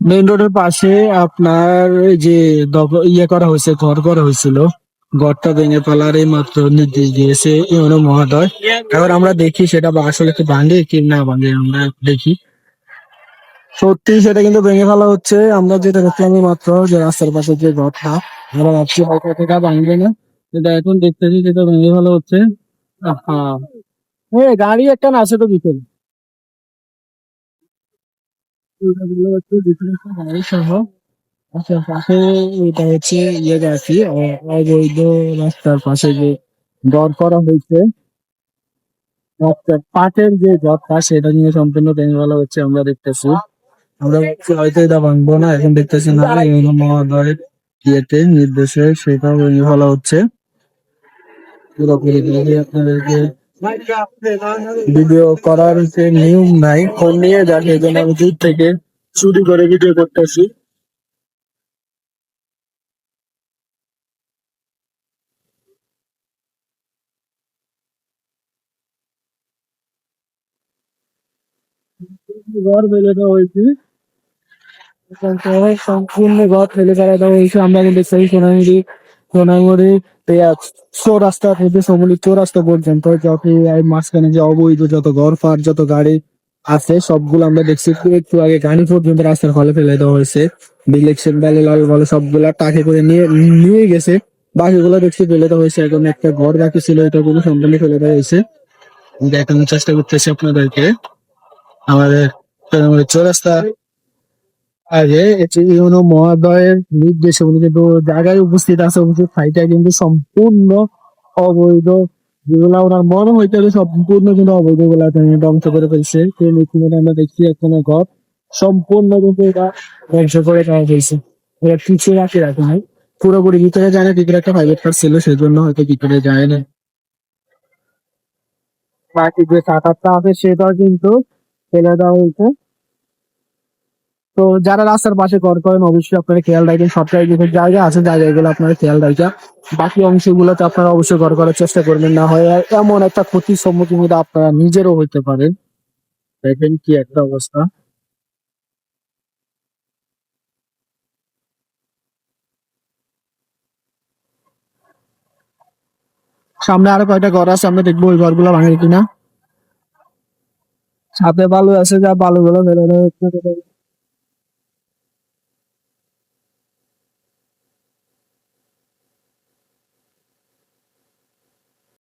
Main রোডের পাশে আপনার এই যে ইয়ে করা হয়েছে, ঘর করা হয়েছিল। ঘরটা ভেঙে ফেলার এই মাত্র নির্দেশ দিয়েছে ইউনো মহোদয়। এবার আমরা দেখি সেটা আসলে কি ভাঙে কি না ভাঙে, আমরা দেখি। সত্যি সেটা কিন্তু ভেঙে ফেলা হচ্ছে। আমরা যেটা দেখলাম এই মাত্র, যে রাস্তার পাশে যে ঘরটা, আমরা ভাবছি হয়তো সেটা ভাঙবে না, কিন্তু এখন দেখতেছি সেটা ভেঙে ফেলা হচ্ছে। হ্যাঁ, গাড়ি একটা না আছে তো ভিতরে, ভিতরে একটা গাড়ি সহ। আচ্ছা, পাশে এটা হচ্ছে ইয়ে আছি, অবৈধ রাস্তার পাশে যে দর করা হয়েছে, রাস্তার পাটের যে দরটা সেটা নিয়ে সম্পূর্ণ ভেঙে ফেলা হচ্ছে আমরা দেখতেছি। আমরা ভাবছি হয়তো এটা ভাঙবো না, এখন দেখতেছি না, ইউনো মহোদয়ের ইয়েতে নির্দেশে সেটা ভেঙে ফেলা হচ্ছে। পুরোপুরি দেখে আপনাদেরকে ভিডিও করার যে নিয়ম নাই, ফোন নিয়ে যাকে, এই জন্য আমি দূর থেকে চুরি করে ভিডিও করতেছি। ঘর ফেলে দেওয়া হয়েছে, সম্পূর্ণ ঘর ফেলে ফেলা দেওয়া হয়েছে। আমরা কিন্তু সেই সোনাইমুড়ি চৌরাস্তা থেকে সমলি চৌরাস্তা পর্যন্ত যত এই মাঝখানে যে অবৈধ যত ঘর ফার যত গাড়ি আছে সবগুলো আমরা দেখছি। একটু আগে গাড়ি পর্যন্ত রাস্তার ফলে ফেলে দেওয়া হয়েছে। ইলেকশন ব্যালে লাল বলে সবগুলা টাকে করে নিয়ে নিয়ে গেছে। বাকিগুলো দেখছি ফেলে দেওয়া হয়েছে। এখন একটা ঘর বাকি ছিল, এটা কোনো সম্পূর্ণ ফেলে দেওয়া হয়েছে। দেখানোর চেষ্টা করতেছি আপনাদেরকে আমাদের চৌরাস্তা আগে এটি ইউনো মহোদয়ের নির্দেশে উনি কিন্তু জায়গায় উপস্থিত আছে, উপস্থিত সাইটটা কিন্তু সম্পূর্ণ অবৈধ, যেগুলা ওনার মনে হইতে হবে সম্পূর্ণ কিন্তু অবৈধ গুলা তিনি ধ্বংস করে ফেলছে। সেই মিটিংয়ে আমরা দেখছি এখানে ঘর সম্পূর্ণ কিন্তু এটা ধ্বংস করে দেওয়া হয়েছে। এটা পিছিয়ে রাখে নাই, পুরোপুরি ভিতরে যায় না। ভিতরে একটা প্রাইভেট কার ছিল, সেজন্য হয়তো ভিতরে যায় না। বাকি যে টাকাটা আছে সেটাও কিন্তু ফেলে দেওয়া হয়েছে। তো যারা রাস্তার পাশে ঘর করেন অবশ্যই আপনারা খেয়াল রাখবেন, সরকারি যে জায়গা আছে জায়গাগুলো আপনারা খেয়াল রাখবেন। বাকি অংশগুলোতে আপনারা অবশ্যই ঘর করার চেষ্টা করবেন, না হয় এমন একটা ক্ষতির সম্মুখীন হতে আপনারা নিজেরও হইতে পারেন। দেখেন কি একটা অবস্থা। সামনে আরো কয়টা ঘর আছে, আমরা দেখবো ওই ঘরগুলো ভাঙে কিনা। সাথে বালু আছে, যা বালুগুলো ফেলে দেওয়া হচ্ছে।